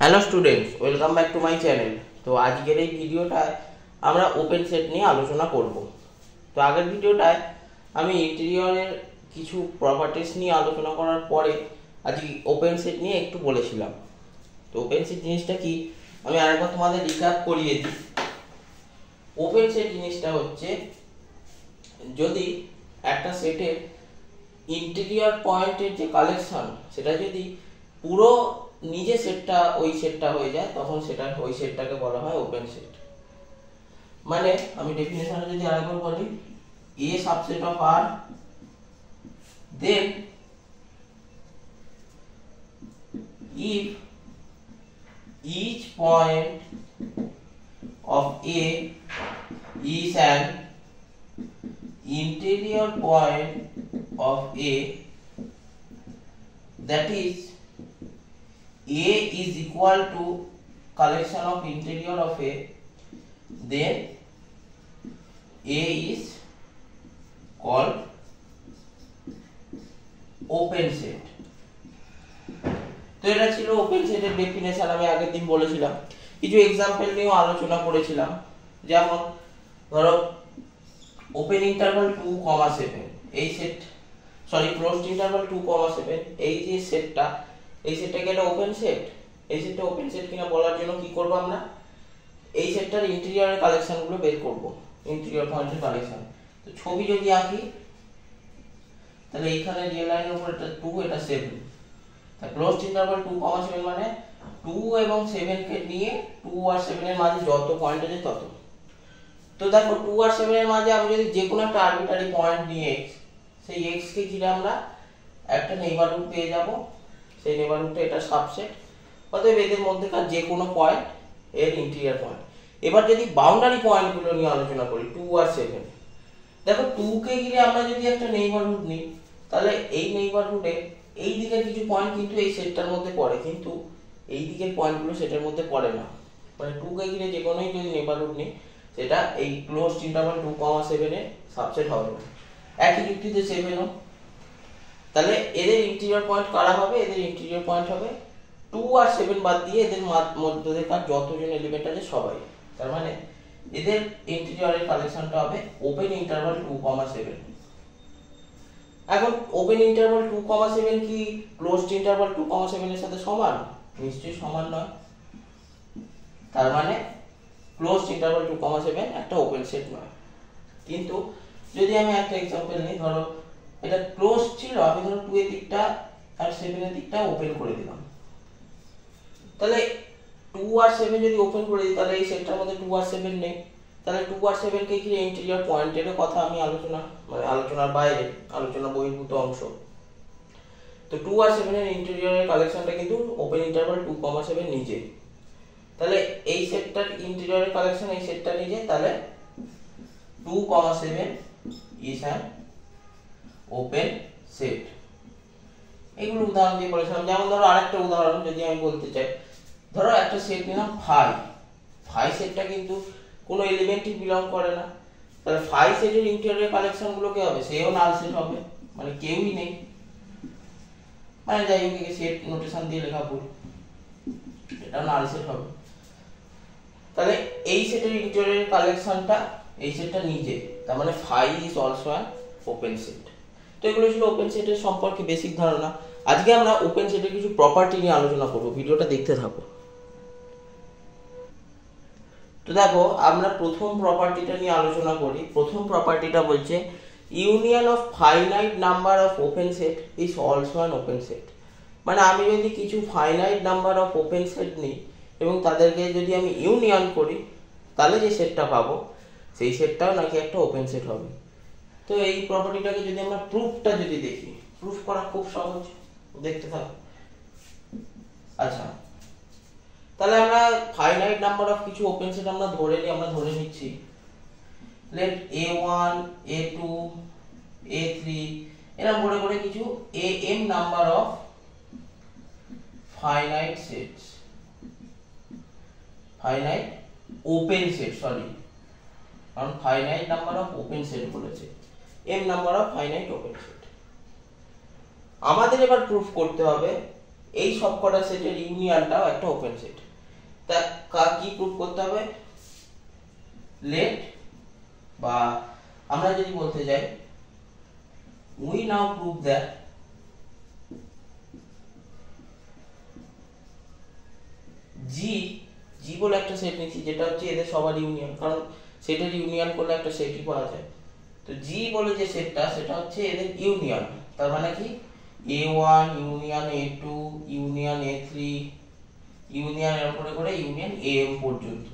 Hello students, welcome back to my channel. তো আজকের এই ভিডিওটায় আমরা ওপেন সেট নিয়ে আলোচনা করব। তো আগের ভিডিওটায় আমি ইন্টেরিয়রের কিছু প্রপার্টিস নিয়ে আলোচনা করার পরে আজকে ওপেন সেট নিয়ে একটু বলেছিলাম। তো ওপেন সেট জিনিসটা কি আমি আরেকবার তোমাদের রিক্যাপ করিয়ে দিই। ওপেন সেট জিনিসটা হচ্ছে যদি একটা সেটের ইন্টেরিয়র পয়েন্টের যে কালেকশন সেটা যদি পুরো নিজে সেটটা ওই সেটটা হয়ে যায় তখন সেটা ওই সেটটাকে বলা হয় ওপেন সেট। মানে আমি ডেফিনেশনে যদি আরেকবার বলি, a subset of R then if each point of A is an interior point of A, that is A is equal to collection of interior of A, then A is called open set. তো এটা ছিল open সেটের definition. আমি আগের দিন বলেছিলাম, কিছু example নিয়েও আলোচনা করেছিলাম। যেমন ধরো ওপেন ইন্টারভাল 2,7 এই সেট, সরি ক্লোজড ইন্টারভাল 2,7 এই যে সেটটা, এই সেটটাকে একটা ওপেন সেট। এই সেটটা ওপেন সেট কিনা বলার জন্য কি করব, আমরা এই সেটটার ইন্টেরিয়রের কালেকশনগুলো বের করব, ইন্টেরিয়র পয়েন্টের কালেকশন। তো ছবি যদি আঁকি তাহলে এইখানে রিয়েল লাইনের উপর এটা 2, এটা 7। তা ক্লোজড ইন্টারভাল 2,7 মানে 2 এবং 7 কে নিয়ে 2 আর 7 এর মাঝে যত পয়েন্ট আছে তত। তো দেখো 2 আর 7 এর মাঝে আমি যদি যে কোনো একটা আরবিটারি পয়েন্ট নিয়ে x, সেই x কে ঘিরে আমরা একটা নেইবারহুড পেয়ে যাব। সেই নেইবারহুডটা এটা সাবসেট। অতএব এদের মধ্যেকার যে কোনো পয়েন্ট এর ইন্টেরিয়র পয়েন্ট। এবার যদি বাউন্ডারি পয়েন্টগুলো নিয়ে আলোচনা করি 2 আর 7, দেখো 2 কে ঘিরে আমরা যদি একটা নেইবারহুড নিই তাহলে এই নেইবারহুডে এই দিকের কিছু পয়েন্ট কিন্তু এই সেটটার মধ্যে পড়ে, কিন্তু এই দিকের পয়েন্টগুলো সেটার মধ্যে পড়ে না। মানে 2 কে ঘিরে যে কোনোই যদি নেইবারহুড নিই সেটা এই ক্লোজড ইন্টারভাল 2,7 এর সাবসেট হবে না। একই যুক্তিতে 7 ও। তাহলে এদের ইন্টেরিয়র পয়েন্ট কারা হবে? এদের ইন্টেরিয়র পয়েন্ট হবে 2 আর 7 বাদ দিয়ে এদের মধ্যেকার যতজন এলিমেন্ট আছে সবাই। তার মানে এদের ইন্টেরিয়রের কালেকশনটা হবে ওপেন ইন্টারভাল 2,7। এখন ওপেন ইন্টারভাল 2,7 কি ক্লোজড ইন্টারভাল 2,7 এর সাথে সমান? নিশ্চয়ই সমান নয়। তার মানে ক্লোজড ইন্টারভাল 2,7 একটা ওপেন সেট নয়। কিন্তু যদি আমি একটা एग्जांपल নিই, ধরো এটা ক্লোজ ছিল, আমি ধরো 2 এর দিকটা আর 7 এর দিকটা ওপেন করে দিলাম। তাহলে 2 আর 7 যদি ওপেন করে দিই তাহলে এই সেটটার মধ্যে 2 আর 7 নেই। তাহলে 2 আর 7 কে ঘিরে ইন্টেরিয়র পয়েন্টের কথা আমি আলোচনার বাইরে, আলোচনা বহির্ভূত অংশ। তো 2 আর 7 এর ইন্টেরিয়রের কালেকশনটা কিন্তু ওপেন ইন্টারভাল 2,7 নিচে। তাহলে এই সেটটার ইন্টেরিয়রের কালেকশন এই সেটটা নিচে, তাহলে 2,7 is an open set। এগুলো উদাহরণ দিয়ে বলেছিলাম। যেমন ধরো আরেকটা উদাহরণ যদি আমি বলতে চাই, ধরো একটা সেট নিলাম ফাই। ফাই সেটটা কিন্তু কোনো এলিমেন্টই বিলং করে না। তাহলে ফাই সেটের ইন্টেরিয়র কালেকশন গুলো কি হবে? সেও নাল সেট হবে, মানে কেউই নেই। মানে যাই হোক সেট নোটেশন দিয়ে লেখা ভুল, এটা নাল সেট হবে। তাহলে এই সেটের ইন্টেরিয়র কালেকশনটা এই সেটটা নিজে, তার মানে phi is also an open set. তো এগুলো ছিল ওপেন সেটের সম্পর্কে বেসিক ধারণা। আজকে আমরা ওপেন সেটের কিছু প্রপার্টি নিয়ে আলোচনা করব, ভিডিওটা দেখতে থাকো। তো দেখো আমরা প্রথম প্রপার্টিটা নিয়ে আলোচনা করি। প্রথম প্রপার্টিটা বলছে union of finite number of open set is also an open set. মানে আমি যদি কিছু finite number of open set নিই এবং তাদেরকে যদি আমি ইউনিয়ন করি তাহলে যে সেটটা পাবো সেই সেটটাও নাকি একটা ওপেন সেট হবে। তো এই প্রপার্টিটাকে যদি আমরা প্রুফটা যদি দেখি, প্রুফ করা খুব সহজ, দেখতে থাকো। আচ্ছা, তাহলে আমরা ফাইনাইট নাম্বার অফ কিছু ওপেন সেট আমরা ধরে নিচ্ছি। লেট a1 a2 a3 এরকম করে কিছু am number of finite sets, finite open set, sorry কারণ finite number of open set বলেছে, m number of finite open set. আমাদের এবার প্রুফ করতে হবে এই সবকটা সেটের ইউনিয়নটাও একটা ওপেন সেট। তা কি প্রুফ করতে হবে? লেট, বা আমরা যদি বলতে যাই we now prove that G বলে একটা সেট নিচ্ছি যেটা হচ্ছে এদের সবার ইউনিয়ন, কারণ সেটের ইউনিয়ন করলে একটা সেটই পাওয়া যায়। তো G বলে যে সেটটা সেটা হচ্ছে এদের ইউনিয়ন। তার মানে কি A1 union A2 union A3 union এর উপরে করে ইউনিয়ন AM পর্যন্ত।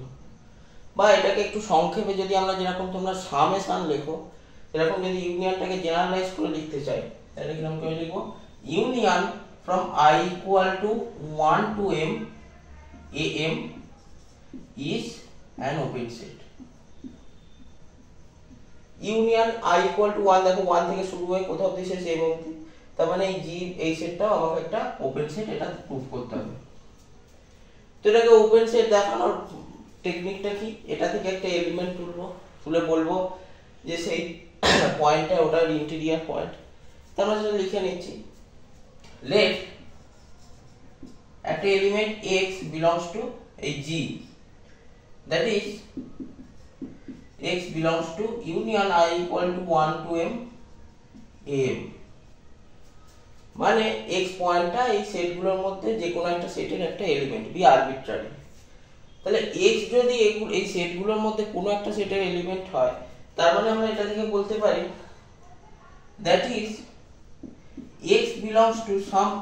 বা এটাকে একটু সংক্ষেপে যদি আমরা যেরকম তোমরা সামেশন লেখো এরকম যদি ইউনিয়নটাকে জেনারেলাইজ করে লিখতে চাই তাহলে কিরকম করে লিখবো? Union from I equal to 1 to M AM is an open set. Union I equal to 1, দেখো 1 থেকে শুরু হয়ে কোথাও অবধি শেষ M অবধি, তার মানে এই G এই সেটটাও আমাকে একটা ওপেন সেট, এটা প্রুফ করতে হবে। তো এটাকে ওপেন সেট দেখানোর টেকনিকটা কি? এটা থেকে একটা এলিমেন্ট তুলে বলবো যে সেই পয়েন্টটা ওটার ইন্টিরিয়ার পয়েন্ট। তাহলে সেটা লিখে নিচ্ছি, লেট একটা element x belongs to a G, that is x belongs to union I equal to 1 to M AM, মানে x পয়েন্টটা এই সেটগুলোর মধ্যে যে কোনো একটা সেটের একটা এলিমেন্ট, বি আরবিট্রারি। তাহলে x যদি এই সেটগুলোর মধ্যে কোনো একটা সেটের এলিমেন্ট হয় তার মানে আমরা এটা থেকে বলতে পারি that is x belongs to some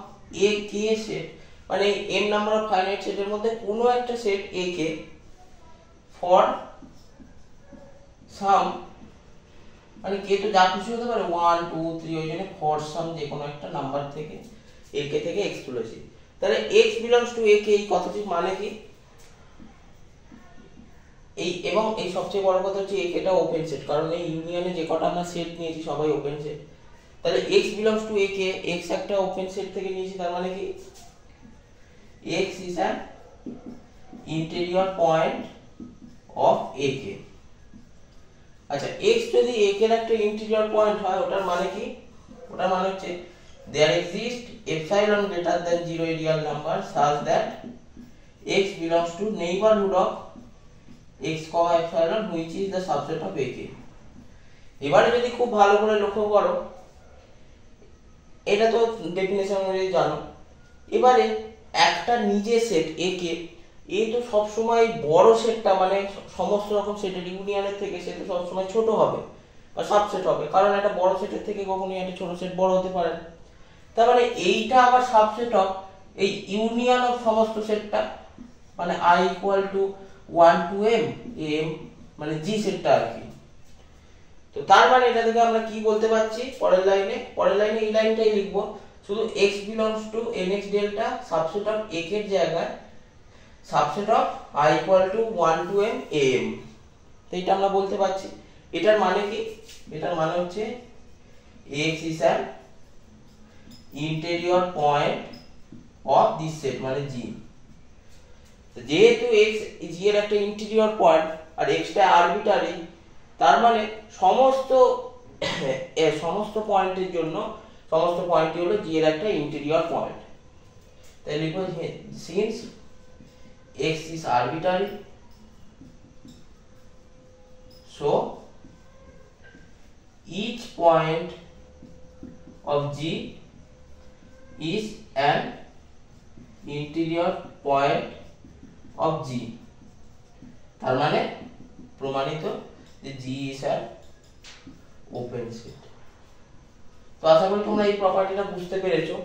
a k set, মানে m নাম্বার অফ ফাইনাইট সেটের মধ্যে কোনো একটা set a K for some, মানে কে তো যা কিছু হতে পারে 1 2 3, ওই জন্য for some যে কোনো একটা নাম্বার থেকে a কে থেকে x তুলেছি। তাহলে x belongs to a কে এই কথাটির মানে কি? এই এবং এই সবচেয়ে বড় কথা হচ্ছে এটা ওপেন সেট, কারণ এই ইউনিয়নে যে কটা আমরা সেট নিয়েছি সবাই ওপেন সেট। তাহলে x belongs to a K x একটা ওপেন সেট থেকে নিয়েছি, তার মানে কি x is an interior point of a কে। আচ্ছা, x যদি a কে একটা ইন্টিরিয়র পয়েন্ট হয় ওটার মানে কি? ওটার মানে হচ্ছে there exists epsilon greater than 0 a real number such that x belongs to neighborhood of x, epsilon which is the subset of a কে। এবারে যদি খুব ভালো করে লক্ষ্য করো, এটা তো ডেফিনেশন অনুযায়ী জানো, এবারে একটা নিজে সেট a কে, এ তো সব সময় বড় সেটটা মানে সমস্ত রকম সেটের ইউনিয়নের থেকে সে তো সব সময় ছোট হবে বা সাবসেট হবে, কারণ একটা বড় সেটের থেকে কখনোই একটা ছোট সেট বড় হতে পারে না। তার মানে এইটা আবার সাবসেট অফ এই ইউনিয়ন অফ সমস্ত সেটটা, মানে I equal to 1 to M AM, মানে G সেটটা আর কি। তো তার মানে এটা থেকে আমরা কি বলতে পারছি? পরের লাইনে এই লাইনটাই লিখবো, শুধু x belongs to nx delta subset of a এর জায়গায় subset of I equal to 1 to M AM। তো এটা আমরা বলতে পারছি। এটার মানে কি? এটার মানে হচ্ছে x is an interior point of this set, মানে G। যেহেতু x G এর একটা ইন্টিরিয়র পয়েন্ট আর x টা আরবিটারি, তার মানে সমস্ত পয়েন্টের জন্য সমস্ত পয়েন্টই হলো G এর একটা ইন্টিরিয়র পয়েন্ট। তাই লিখব since x is arbitrary so each point of G is an interior point of G, তার মানে প্রমাণিত যে G is an open set। তো আশা করি তোমরা এই প্রপার্টিটা বুঝতে পেরেছো।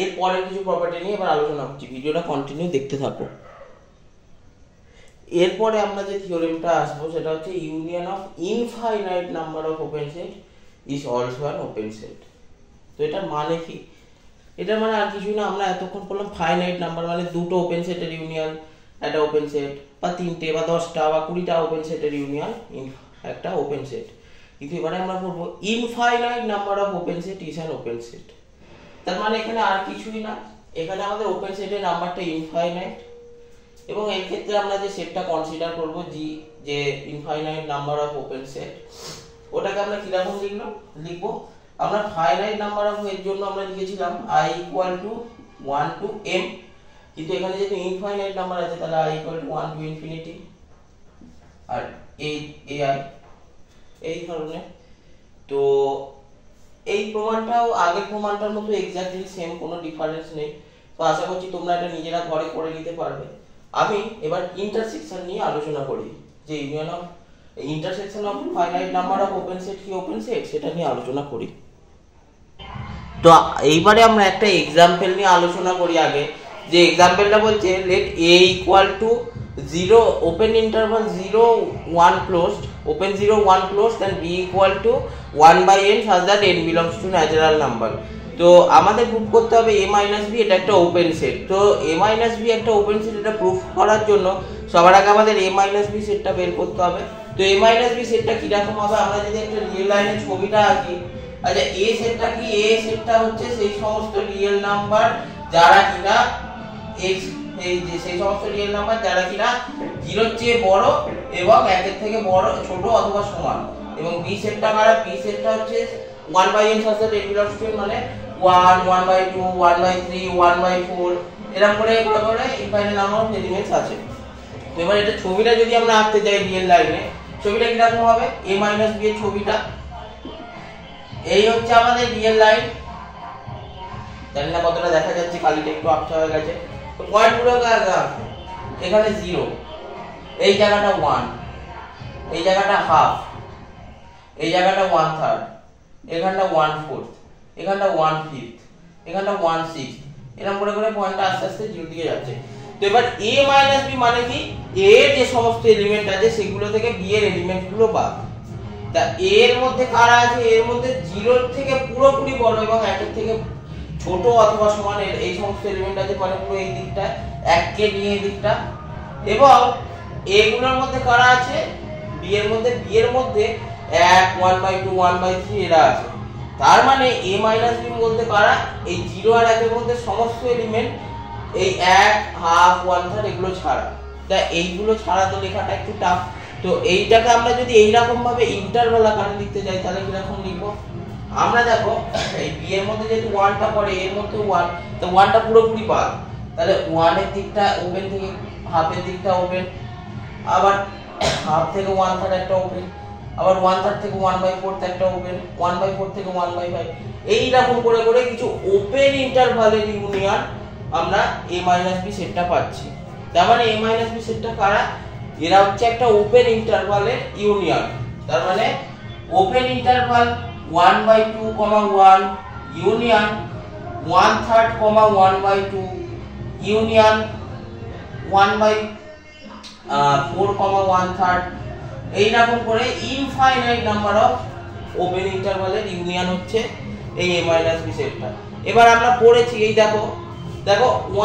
এর পরে কিছু প্রপার্টি নিয়ে এবার আলোচনা করছি, ভিডিওটা কন্টিনিউ দেখতে থাকো। এরপরে আমরা যে থিওরেমটা আসবো সেটা হচ্ছে union of infinite number of open set is also an open set. তো এটার মানে কি? এটার মানে আর কিছুই না, আমরা এতক্ষণ বললাম ফাইনাইট নাম্বার মানে দুটো ওপেন সেটের ইউনিয়ন একটা ওপেন সেট, বা তিনটে বা 10টা বা 20টা ওপেন সেটের ইউনিয়ন একটা ওপেন সেট। কিন্তু এবারে আমরা বলবো infinite number of open set is an open set. তার মানে এখানে আর কিছুই না, এখানে আমাদের ওপেন সেটের নাম্বারটা ইনফাইনাইট, এবং এই ক্ষেত্রে আমরা যে সেটটা কনসিডার করব জি, যে infinite number of open set, ওটাকে আমরা কিরকম লিখবো? আমরা ফাইনাইট নাম্বার অফ এর জন্য আমরা লিখেছিলাম I equal to 1 to m, কিন্তু এখানে যেহেতু ইনফাইনাইট নাম্বার আছে তাহলে i equal to 1 to infinity R ai এই ধরনের। তো এই প্রমাণটাও আগের প্রমাণটার মতো এক্স্যাক্টলি সেম, কোনো ডিফারেন্স নেই। তো আশা করছি তোমরা এটা নিজেরা ঘরে করে নিতে পারবে। আমি এবার ইন্টারসেকশন নিয়ে আলোচনা করি, যে union of intersection of finite number of open set কি ওপেন সেট, সেটা নিয়ে আলোচনা করি। তো এইবারে আমরা একটা এক্সাম্পল নিয়ে আলোচনা করি আগে, যে এক্সাম্পলটা বলছে let a equal to 0 open interval 0 1 closed, open 0 1 closed and b equal to 1 by n such that n belongs to natural number। তো আমাদের প্রুফ করতে হবে a মাইনাস b এটা একটা ওপেন সেট। তো a মাইনাস b একটা open set, এটা proof করার জন্য সবার আগে আমাদের a মাইনাস b সেটটা বের করতে হবে। তো a মাইনাস b সেটটা কি রকম হবে, আমরা যদি একটা রিয়েল লাইনের ছবিটা আঁকি। আচ্ছা, a সেটটা কি, a সেটটা হচ্ছে সেই সমস্ত রিয়েল নাম্বার যারা কিনা x, এই যে সেই সমস্ত রিয়েল নাম্বার যারা কিনা 0 এর চেয়ে বড় এবং 1 এর থেকে বড়, ছোট অথবা সমান। এবং b সেটটা কারা, b সেটটা হচ্ছে 1 by n such that n belongs to n, মানে 1 1 by 2 1 by 3 1 by 4 এরকম করে ইনফাইনাইট নাম্বার অফ এলিমেন্টস আছে। তো এবার এটা ছবিটা যদি আমরা আঁকতে যাই রিয়েল লাইনে, ছবিটা কি রকম হবে, a মাইনাস b এর ছবিটা। এই হচ্ছে আমাদের রিয়েল লাইন, জানি না কতটা দেখা যাচ্ছে, কালিটা একটু আবছা হয়ে গেছে। তো পয়েন্ট গুলো এখানে 0, এই জায়গাটা 1, এই জায়গাটা হাফ, এই জায়গাটা 1/3, এখানটা 1/4, এখানটা 1/5, এখানটা 1/6, এরকম করে করে পয়েন্টটা আস্তে আস্তে 0 দিকে যাচ্ছে। তো এবার a মাইনাস b মানে কি, a এর যে সমস্ত এলিমেন্ট আছে সেগুলো থেকে b এর এলিমেন্ট গুলো বাদ। তা a এর মধ্যে কারা আছে, এর মধ্যে 0 এর থেকে পুরোপুরি বড় এবং 1 এর থেকে ছোট অথবা সমান এই সমস্ত এলিমেন্ট আছে, মানে পুরো এই দিকটা 1 কে নিয়ে এই দিকটা। এবং এগুলোর মধ্যে কারা আছে, b এর মধ্যে 1 1/2 1/3 এরা আছে। তার মানে a মাইনাস b বলতে কারা, এই 0 আর 1 এর মধ্যে সমস্ত এলিমেন্ট, এই 1 হাফ 1/3 এগুলো ছাড়া। তা এইগুলো ছাড়া তো লেখাটা একটু টাফ। তো এইটাকে আমরা যদি এই রকম ভাবে ইন্টারভাল আকারে লিখতে যাই তাহলে কি রকম লিখবো, আমরা দেখো এই b এর মধ্যে যেহেতু 1 টা পড়ে, এর মধ্যে 1, তো 1 টা পুরোপুরি বাদ। তাহলে 1 এর দিকটা ওপেন থেকে হাফ এর দিকটা ওপেন, আবার হাফ থেকে 1/3 একটা ওপেন, আবার 1/3 থেকে 1/4 একটা ওপেন, 1/4 থেকে 1/5, এই রকম করে করে কিছু ওপেন ইন্টারভালের ইউনিয়ন আমরা a মাইনাস b সেটটা পাচ্ছি। তার মানে a মাইনাস b সেটটা কারা, এরা হচ্ছে একটা ওপেন ইন্টারভালের ইউনিয়ন। তার মানে ওপেন ইন্টারভাল 1/2, 1 ইউনিয়ন 1/3, 1/2 ইউনিয়ন 1/4, 1/3, এই রকম করে ইনফাইনাইট নাম্বার অফ ওপেন ইন্টারভালের ইউনিয়ন হচ্ছে এই a মাইনাস b সেটটা। এবার আমরা পড়েছি, এই দেখো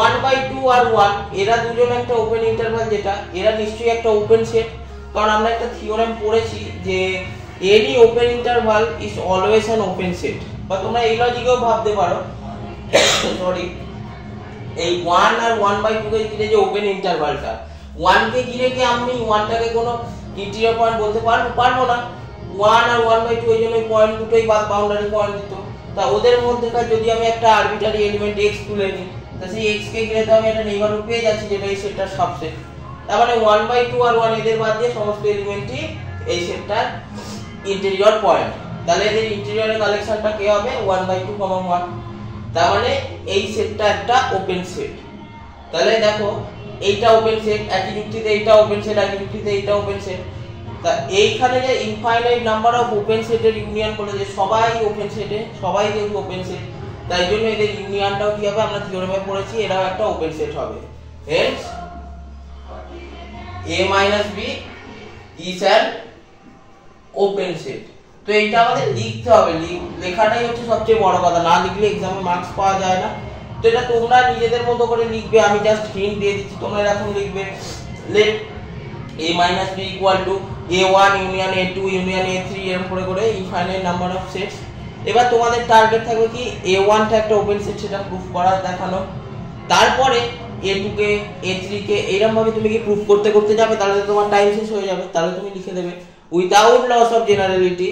1/2 আর 1 এরা দুজন একটা ওপেন ইন্টারভাল, যেটা এরা নিশ্চয়ই একটা ওপেন সেট, কারণ আমরা একটা থিওরেম পড়েছি যে any open interval is always an open set। বা তোমরা এই লজিকেও ভাবতে পারো, সরি, এই 1 আর 1/2 কে ঘিরে যে ওপেন ইন্টারভালটা, 1 কে ঘিরে কি আমি 1 টাকে কোনো ইন্টিরিয়র পয়েন্ট বলতে পারবো না। 1 আর 1/2 ওই জন্য পয়েন্ট দুটোই বাউন্ডারি পয়েন্ট দিত। তা ওদের মধ্যেকার যদি আমি একটা আরবিটারি এলিমেন্ট x তুলে নিই, তা সেই x কে ঘিরে তো আমি একটা নেইবারহুড পেয়ে যাচ্ছি যেটা এই সেটটার সাবসেট। তার মানে 1/2 আর 1 এদের বাদ দিয়ে সমস্ত এলিমেন্টই এই সেটটার ইন্টেরিয়র পয়েন্ট। তাহলে এদের ইন্টেরিয়রের কালেকশনটা কি হবে, 1/2, 1। তার মানে এই সেটটা একটা ওপেন সেট। তাহলে দেখো এইটা ওপেন সেট, একই যুক্তিতে এইটা ওপেন সেট, একই যুক্তিতে এইটা ওপেন সেট। তা এইখানে যে ইনফাইনাইট নাম্বার অফ ওপেন সেটের ইউনিয়ন বলে, যে সবাই ওপেন সেটে, সবাই যেহেতু ওপেন সেট, তাই জন্য এদের ইউনিয়নটাও কি হবে, আমরা থিওরেমে পড়েছি এরাও একটা ওপেন সেট হবে। Hence a minus b is an open set. তো এইটা আমাদের লিখতে হবে, লেখাটাই হচ্ছে সবচেয়ে বড় কথা, না লিখলে এক্সামে মার্কস পাওয়া যায় না। তো এটা তোমরা নিজেদের মতো করে লিখবে, আমি জাস্ট হিন্ট দিয়ে দিচ্ছি, তোমরা এরকম লিখবে late a minus b equal to a1 union a2 union a3 এরকম করে করে ইনফাইনাইট নাম্বার অফ সেটস। এবার তোমাদের টার্গেট থাকবে কি a1 টা একটা ওপেন সেট, সেটা প্রুফ করা, দেখানো। তারপরে a2 কে a3 কে এরকম ভাবে তুমি কি প্রুফ করতে করতে যাবে, তাহলে তোমার টাইম শেষ হয়ে যাবে। তাহলে তুমি লিখে দেবে উইদাউট লস অফ জেনারেলিটি,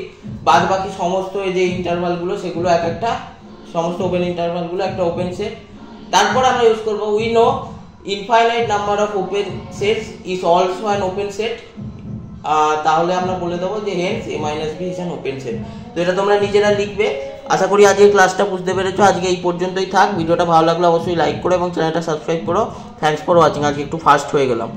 বাদ বাকি সমস্ত এই যে ইন্টারভাল গুলো সেগুলো এক একটা, সমস্ত ওপেন ইন্টারভাল গুলো একটা ওপেন সেট। তারপর আমরা ইউজ করব we know infinite number of open sets is also an open set. তাহলে আমরা বলে দেবো যে hence a minus b is an open set. তো এটা তোমরা নিজেরা লিখবে। আশা করি আজকের ক্লাসটা বুঝতে পেরেছো। আজকে এই পর্যন্তই থাক। ভিডিওটা ভালো লাগলে অবশ্যই লাইক করো এবং চ্যানেলটা সাবস্ক্রাইব করো। Thanks for watching. আজকে একটু ফাস্ট হয়ে গেলাম।